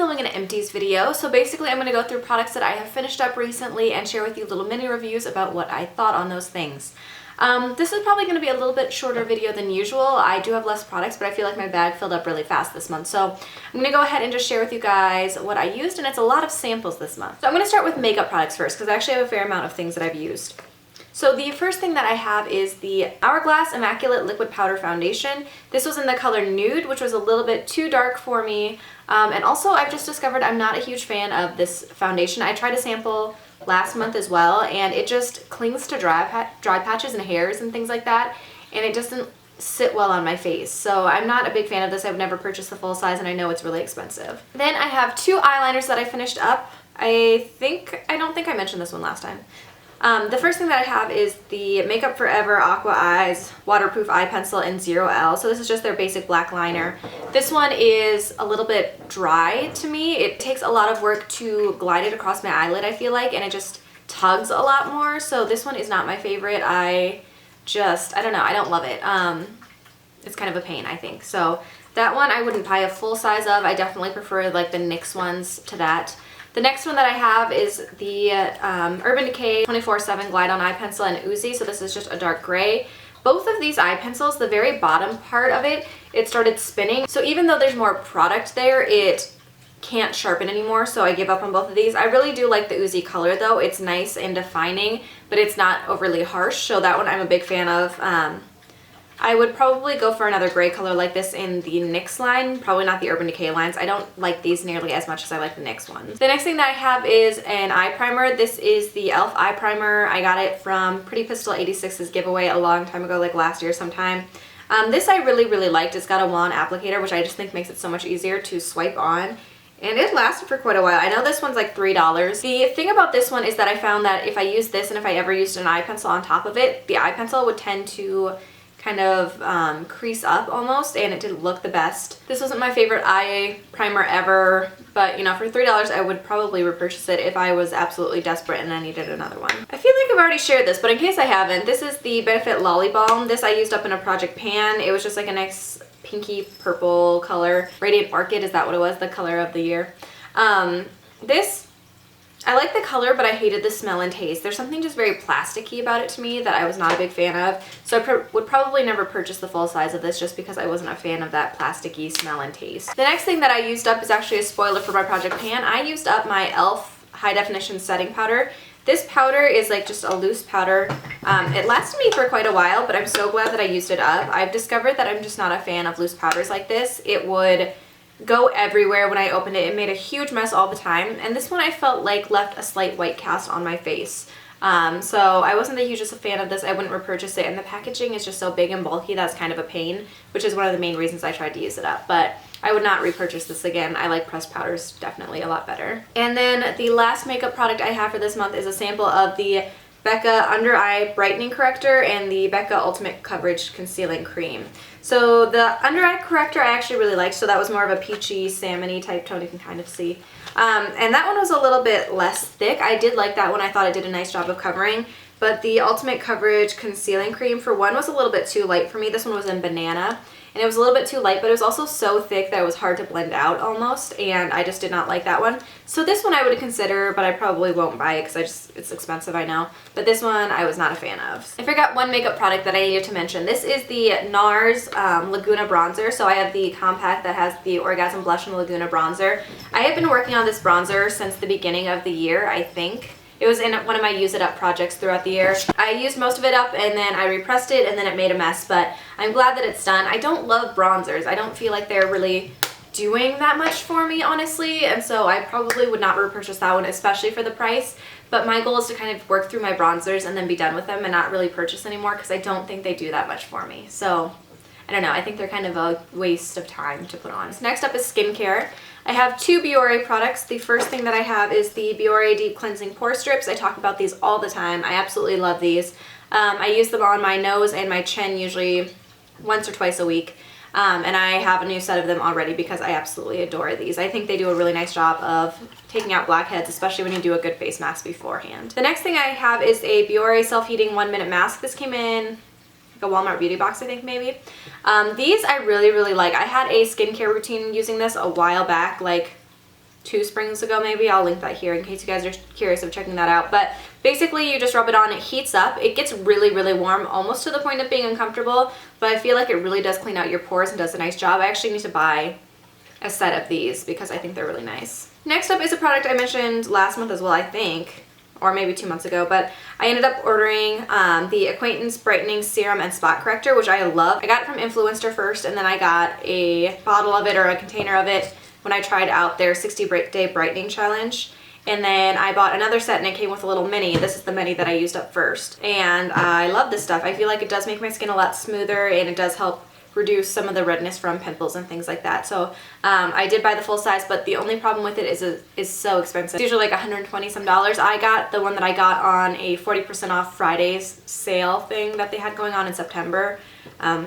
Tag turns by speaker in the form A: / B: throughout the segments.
A: filming an Empties video, so basically I'm going to go through products that I have finished up recently and share with you little mini reviews about what I thought on those things. This is probably going to be a little bit shorter video than usual. I do have less products, but I feel like my bag filled up really fast this month. So I'm going to go ahead and just share with you guys what I used, and it's a lot of samples this month. So I'm going to start with makeup products first, because I actually have a fair amount of things that I've used. So the first thing that I have is the Hourglass Immaculate Liquid Powder Foundation. This was in the color Nude, which was a little bit too dark for me. And also I've just discovered I'm not a huge fan of this foundation. I tried a sample last month as well, and it just clings to dry patches and hairs and things like that, and it doesn't sit well on my face. So I'm not a big fan of this. I've never purchased the full size, and I know it's really expensive. Then I have two eyeliners that I finished up. I don't think I mentioned this one last time. The first thing that I have is the Makeup Forever Aqua Eyes Waterproof Eye Pencil in 0L. So this is just their basic black liner. This one is a little bit dry to me. It takes a lot of work to glide it across my eyelid, I feel like, and it just tugs a lot more. So this one is not my favorite. I don't know, I don't love it. It's kind of a pain, I think. So that one I wouldn't buy a full size of. I definitely prefer like the NYX ones to that. The next one that I have is the Urban Decay 24/7 Glide On Eye Pencil in Oozy. So this is just a dark gray. Both of these eye pencils, the very bottom part of it started spinning. So even though there's more product there, it can't sharpen anymore. So I give up on both of these. I really do like the Oozy color though. It's nice and defining, but it's not overly harsh. So that one I'm a big fan of. I would probably go for another gray color like this in the NYX line, probably not the Urban Decay lines. I don't like these nearly as much as I like the NYX ones. The next thing that I have is an eye primer. This is the e.l.f. eye primer. I got it from Pretty Pistol 86's giveaway a long time ago, like last year sometime. This I really liked. It's got a wand applicator, which I just think makes it so much easier to swipe on. And it lasted for quite a while. I know this one's like $3. The thing about this one is that I found that if I use this and if I ever used an eye pencil on top of it, the eye pencil would tend to kind of crease up almost, and it didn't look the best. This wasn't my favorite eye primer ever, but you know, for $3 I would probably repurchase it if I was absolutely desperate and I needed another one. I feel like I've already shared this, but in case I haven't, this is the Benefit Lolly Balm. This I used up in a Project Pan. It was just like a nice pinky purple color. Radiant Orchid, is that what it was? The color of the year. I like the color, but I hated the smell and taste. There's something just very plasticky about it to me that I was not a big fan of. So I would probably never purchase the full size of this just because I wasn't a fan of that plasticky smell and taste. The next thing that I used up is actually a spoiler for my Project Pan. I used up my e.l.f. High Definition Setting Powder. This powder is like just a loose powder. It lasted me for quite a while, but I'm so glad that I used it up. I've discovered that I'm just not a fan of loose powders like this. It would go everywhere when I opened it. It made a huge mess all the time, and this one I felt like left a slight white cast on my face. So I wasn't the hugest fan of this. I wouldn't repurchase it, and the packaging is just so big and bulky that's kind of a pain, which is one of the main reasons I tried to use it up, but I would not repurchase this again. I like pressed powders definitely a lot better. And then the last makeup product I have for this month is a sample of the Becca Under Eye Brightening Corrector and the Becca Ultimate Coverage Concealing Cream. So the under eye corrector I actually really liked, so that was more of a peachy, salmon-y type tone, you can kind of see. And that one was a little bit less thick. I did like that one. I thought it did a nice job of covering. But the Ultimate Coverage Concealing Cream, for one, was a little bit too light for me. This one was in Banana, and it was a little bit too light, but it was also so thick that it was hard to blend out almost, and I just did not like that one. So this one I would consider, but I probably won't buy it because it's expensive, I know. But this one I was not a fan of. I forgot one makeup product that I needed to mention. This is the NARS Laguna Bronzer. So I have the compact that has the Orgasm Blush and Laguna Bronzer. I have been working on this bronzer since the beginning of the year, I think. It was in one of my use it up projects throughout the year. I used most of it up and then I repressed it and then it made a mess, but I'm glad that it's done. I don't love bronzers. I don't feel like they're really doing that much for me, honestly, and so I probably would not repurchase that one, especially for the price. But my goal is to kind of work through my bronzers and then be done with them and not really purchase anymore because I don't think they do that much for me. So I don't know, I think they're kind of a waste of time to put on. So next up is skincare. I have two Biore products. The first thing that I have is the Biore Deep Cleansing Pore Strips. I talk about these all the time. I absolutely love these. I use them on my nose and my chin usually once or twice a week. And I have a new set of them already because I absolutely adore these. I think they do a really nice job of taking out blackheads, especially when you do a good face mask beforehand. The next thing I have is a Biore Self-Heating 1-Minute Mask. This came in a Walmart beauty box, I think maybe. These I really like. I had a skincare routine using this a while back, like 2 springs ago maybe. I'll link that here in case you guys are curious of checking that out. But basically you just rub it on, it heats up. It gets really, really warm, almost to the point of being uncomfortable, but I feel like it really does clean out your pores and does a nice job. I actually need to buy a set of these because I think they're really nice. Next up is a product I mentioned last month as well, I think, or maybe 2 months ago, but I ended up ordering the Acquaintance Brightening Serum and Spot Corrector, which I love. I got it from Influenster first, and then I got a bottle of it or a container of it when I tried out their 60-day brightening challenge. And then I bought another set and it came with a little mini. This is the mini that I used up first. And I love this stuff. I feel like it does make my skin a lot smoother, and it does help reduce some of the redness from pimples and things like that. So I did buy the full size, but the only problem with it is so expensive. It's usually like 120 some dollars. I got the one that I got on a 40% off Fridays sale thing that they had going on in September.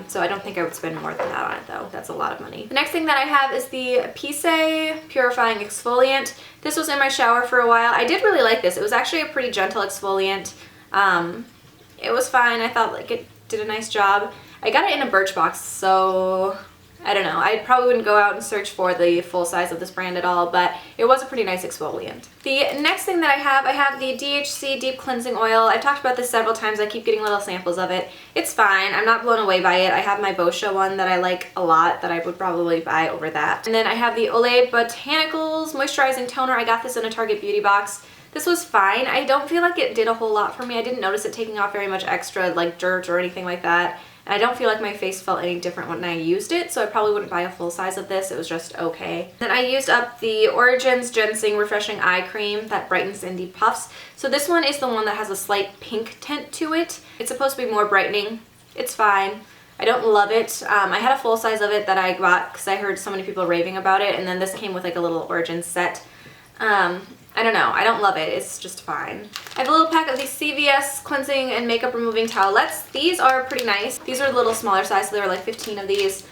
A: So I don't think I would spend more than that on it though. That's a lot of money. The next thing that I have is the Iv'e Purifying Exfoliant. This was in my shower for a while. I did really like this. It was actually a pretty gentle exfoliant. It was fine. I thought like it did a nice job. I got it in a Birchbox, so I don't know. I probably wouldn't go out and search for the full size of this brand at all, but it was a pretty nice exfoliant. The next thing that I have the DHC Deep Cleansing Oil. I've talked about this several times. I keep getting little samples of it. It's fine. I'm not blown away by it. I have my Boscia one that I like a lot that I would probably buy over that. And then I have the Olay Botanicals Moisturizing Toner. I got this in a Target Beauty box. This was fine. I don't feel like it did a whole lot for me. I didn't notice it taking off very much extra like dirt or anything like that. And I don't feel like my face felt any different when I used it, so I probably wouldn't buy a full size of this. It was just okay. Then I used up the Origins Ginseng Refreshing Eye Cream that brightens and depuffs. So this one is the one that has a slight pink tint to it. It's supposed to be more brightening. It's fine. I don't love it. I had a full size of it that I got because I heard so many people raving about it, and then this came with like a little Origins set. I don't know. I don't love it. It's just fine. I have a little pack of these CVS Cleansing and Makeup Removing Towelettes. These are pretty nice. These are a little smaller size, so there were like 15 of these.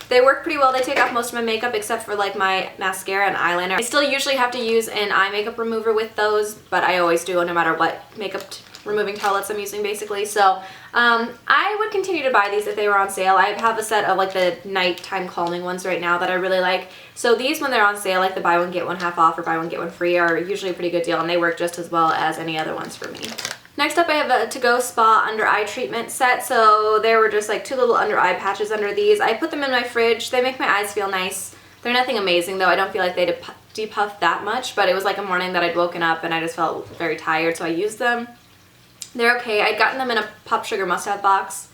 A: They work pretty well. They take off most of my makeup except for like my mascara and eyeliner. I still usually have to use an eye makeup remover with those, but I always do no matter what makeup removing towelettes I'm using basically. So I would continue to buy these if they were on sale. I have a set of like the nighttime calming ones right now that I really like. So these, when they're on sale, like the buy one get one half off or buy one get one free, are usually a pretty good deal, and they work just as well as any other ones for me. Next up I have a To-Go Spa Under Eye Treatment set. So there were just like 2 little under eye patches under these. I put them in my fridge. They make my eyes feel nice. They're nothing amazing though. I don't feel like they depuff that much, but it was like a morning that I'd woken up and I just felt very tired, so I used them. They're okay. I'd gotten them in a Pop Sugar must-have box.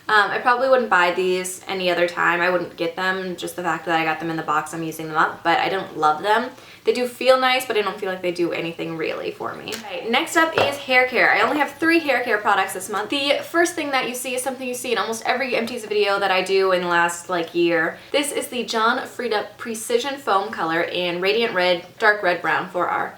A: I probably wouldn't buy these any other time. I wouldn't get them, just the fact that I got them in the box, I'm using them up, but I don't love them. They do feel nice, but I don't feel like they do anything really for me. Okay, next up is hair care. I only have 3 hair care products this month. The first thing that you see is something you see in almost every Empties video that I do in the last like year. This is the John Frieda Precision Foam Color in Radiant Red, Dark Red Brown 4R.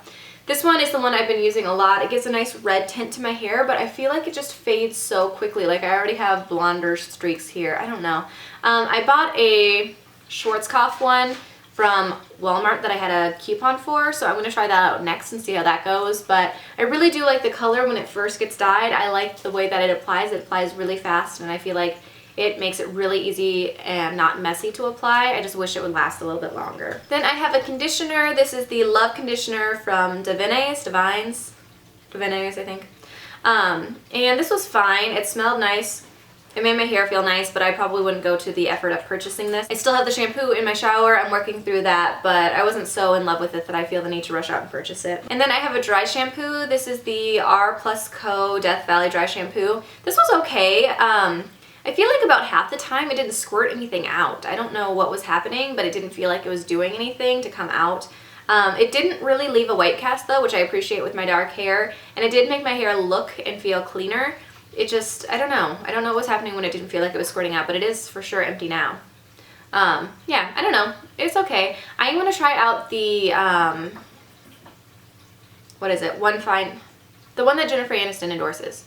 A: This one is the one I've been using a lot. It gives a nice red tint to my hair, but I feel like it just fades so quickly. Like I already have blonder streaks here. I don't know. I bought a Schwarzkopf one from Walmart that I had a coupon for, so I'm going to try that out next and see how that goes. But I really do like the color when it first gets dyed. I like the way that it applies. It applies really fast, and I feel like it makes it really easy and not messy to apply. I just wish it would last a little bit longer. Then I have a conditioner. This is the Love Conditioner from Divines, I think. And this was fine. It smelled nice. It made my hair feel nice, but I probably wouldn't go to the effort of purchasing this. I still have the shampoo in my shower. I'm working through that, but I wasn't so in love with it that I feel the need to rush out and purchase it. And then I have a dry shampoo. This is the R Plus Co Death Valley Dry Shampoo. This was okay. I feel like about half the time it didn't squirt anything out. I don't know what was happening, but it didn't feel like it was doing anything to come out. It didn't really leave a white cast though, which I appreciate with my dark hair, and it did make my hair look and feel cleaner. It just, I don't know. I don't know what was happening when it didn't feel like it was squirting out, but it is for sure empty now. Yeah, I don't know. It's okay. I'm going to try out the, what is it? The one that Jennifer Aniston endorses.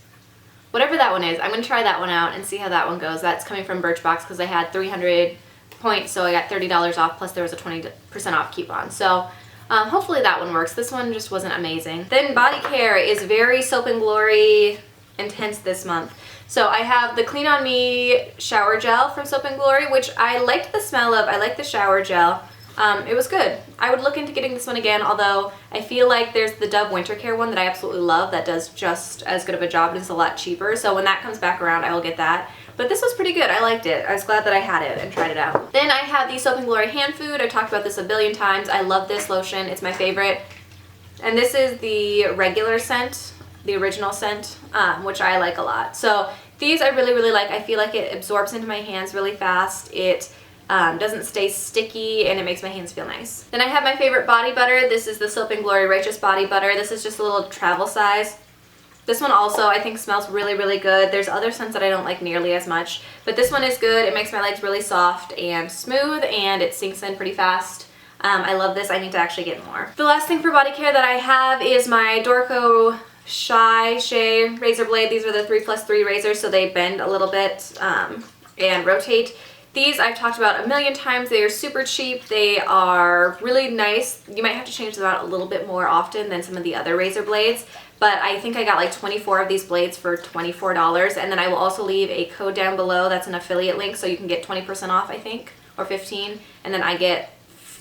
A: Whatever that one is, I'm going to try that one out and see how that one goes. That's coming from Birchbox because I had 300 points, so I got $30 off, plus there was a 20% off coupon. So hopefully that one works. This one just wasn't amazing. Then body care is very Soap and Glory intense this month. So I have the Clean On Me shower gel from Soap and Glory, which I liked the smell of. I like the shower gel. It was good. I would look into getting this one again, although I feel like there's the Dove Winter Care one that I absolutely love that does just as good of a job. It is a lot cheaper, so when that comes back around, I will get that. But this was pretty good. I liked it. I was glad that I had it and tried it out. Then I have the Soap & Glory Hand Food. I've talked about this a billion times. I love this lotion. It's my favorite. And this is the regular scent, the original scent, which I like a lot. So these I really, really like. I feel like it absorbs into my hands really fast. It doesn't stay sticky, and it makes my hands feel nice. Then I have my favorite body butter. This is the Soap & Glory Righteous Body Butter. This is just a little travel size. This one also I think smells really, really good. There's other scents that I don't like nearly as much, but this one is good. It makes my legs really soft and smooth, and it sinks in pretty fast. I love this. I need to actually get more. The last thing for body care that I have is my Dorco Shea razor blade. These are the 3+3 razors, so they bend a little bit and rotate. These I've talked about a million times. They are super cheap. They are really nice. You might have to change them out a little bit more often than some of the other razor blades, but I think I got like 24 of these blades for $24, and then I will also leave a code down below. That's an affiliate link, so you can get 20% off, I think, or 15, and then I get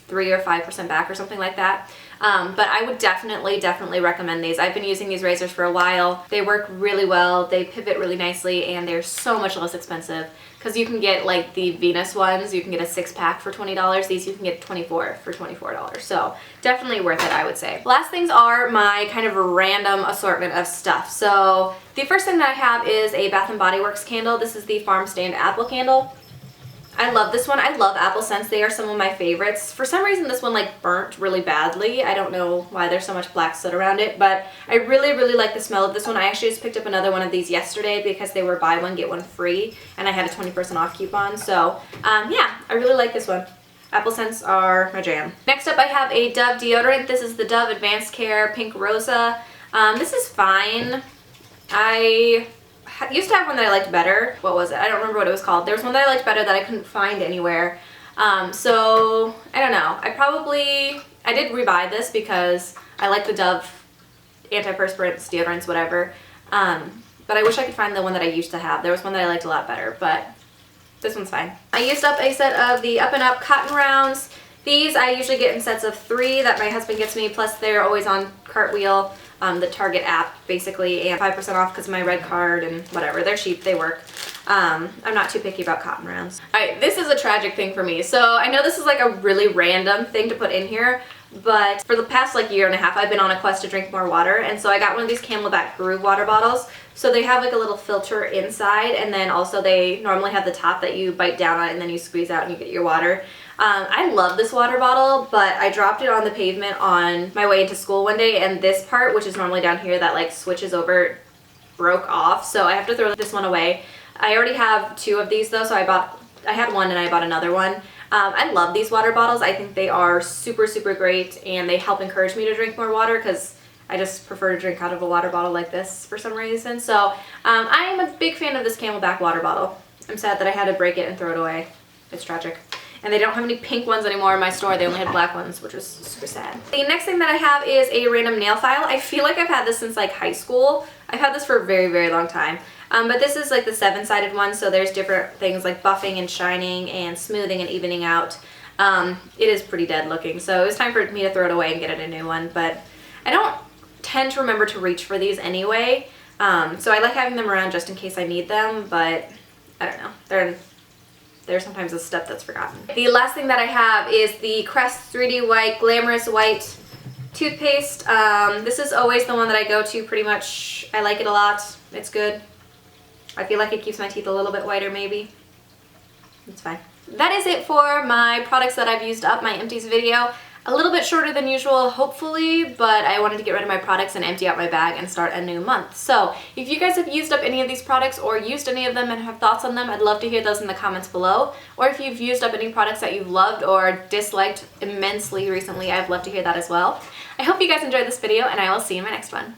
A: 3 or 5% back or something like that. But I would definitely recommend these. I've been using these razors for a while. They work really well. They pivot really nicely, and they're so much less expensive because you can get like the Venus ones. You can get a 6-pack for $20. These you can get 24 for $24. So definitely worth it, I would say. Last things are my kind of random assortment of stuff. So the first thing that I have is a Bath & Body Works candle. This is the Farm Stand Apple Candle. I love this one. I love apple scents. They are some of my favorites. For some reason this one like burnt really badly. I don't know why there's so much black soot around it, but I really like the smell of this one. I actually just picked up another one of these yesterday because they were buy one get one free, and I had a 20% off coupon. So yeah, I really like this one. Apple scents are my jam. Next up I have a Dove deodorant. This is the Dove Advanced Care Pink Rosa. This is fine. I used to have one that I liked better. What was it? I don't remember what it was called. There was one that I liked better that I couldn't find anywhere. So I don't know. I did rebuy this because I like the Dove antiperspirants, deodorants, whatever. But I wish I could find the one that I used to have. There was one that I liked a lot better, but this one's fine. I used up a set of the Up & Up cotton rounds. These I usually get in sets of 3 that my husband gets me, plus they're always on Cartwheel, the Target app basically, and 5% off because of my red card and whatever. They're cheap, they work. I'm not too picky about cotton rounds. Alright, this is a tragic thing for me. So I know this is like a really random thing to put in here, but for the past like year and a half I've been on a quest to drink more water, and so I got one of these Camelback Groove water bottles. So they have like a little filter inside, and then also they normally have the top that you bite down on and then you squeeze out and you get your water. I love this water bottle, but I dropped it on the pavement on my way into school one day, and this part, which is normally down here that like switches over, broke off, so I have to throw this one away. I already have 2 of these though, so I had one and I bought another one. I love these water bottles. I think they are super great, and they help encourage me to drink more water because I just prefer to drink out of a water bottle like this for some reason. So I am a big fan of this Camelback water bottle. I'm sad that I had to break it and throw it away. It's tragic. And they don't have any pink ones anymore in my store. They only had black ones, which was super sad. The next thing that I have is a random nail file. I feel like I've had this since like high school. I've had this for a very long time. But this is like the 7-sided one, so there's different things like buffing and shining and smoothing and evening out. It is pretty dead looking, so it was time for me to throw it away and get it a new one. But I don't tend to remember to reach for these anyway, so I like having them around just in case I need them, but I don't know. There's sometimes a step that's forgotten. The last thing that I have is the Crest 3D White Glamorous White toothpaste. This is always the one that I go to pretty much. I like it a lot. It's good. I feel like it keeps my teeth a little bit whiter maybe. It's fine. That is it for my products that I've used up, my empties video. A little bit shorter than usual, hopefully, but I wanted to get rid of my products and empty out my bag and start a new month. So if you guys have used up any of these products or used any of them and have thoughts on them, I'd love to hear those in the comments below. Or if you've used up any products that you've loved or disliked immensely recently, I'd love to hear that as well. I hope you guys enjoyed this video, and I will see you in my next one.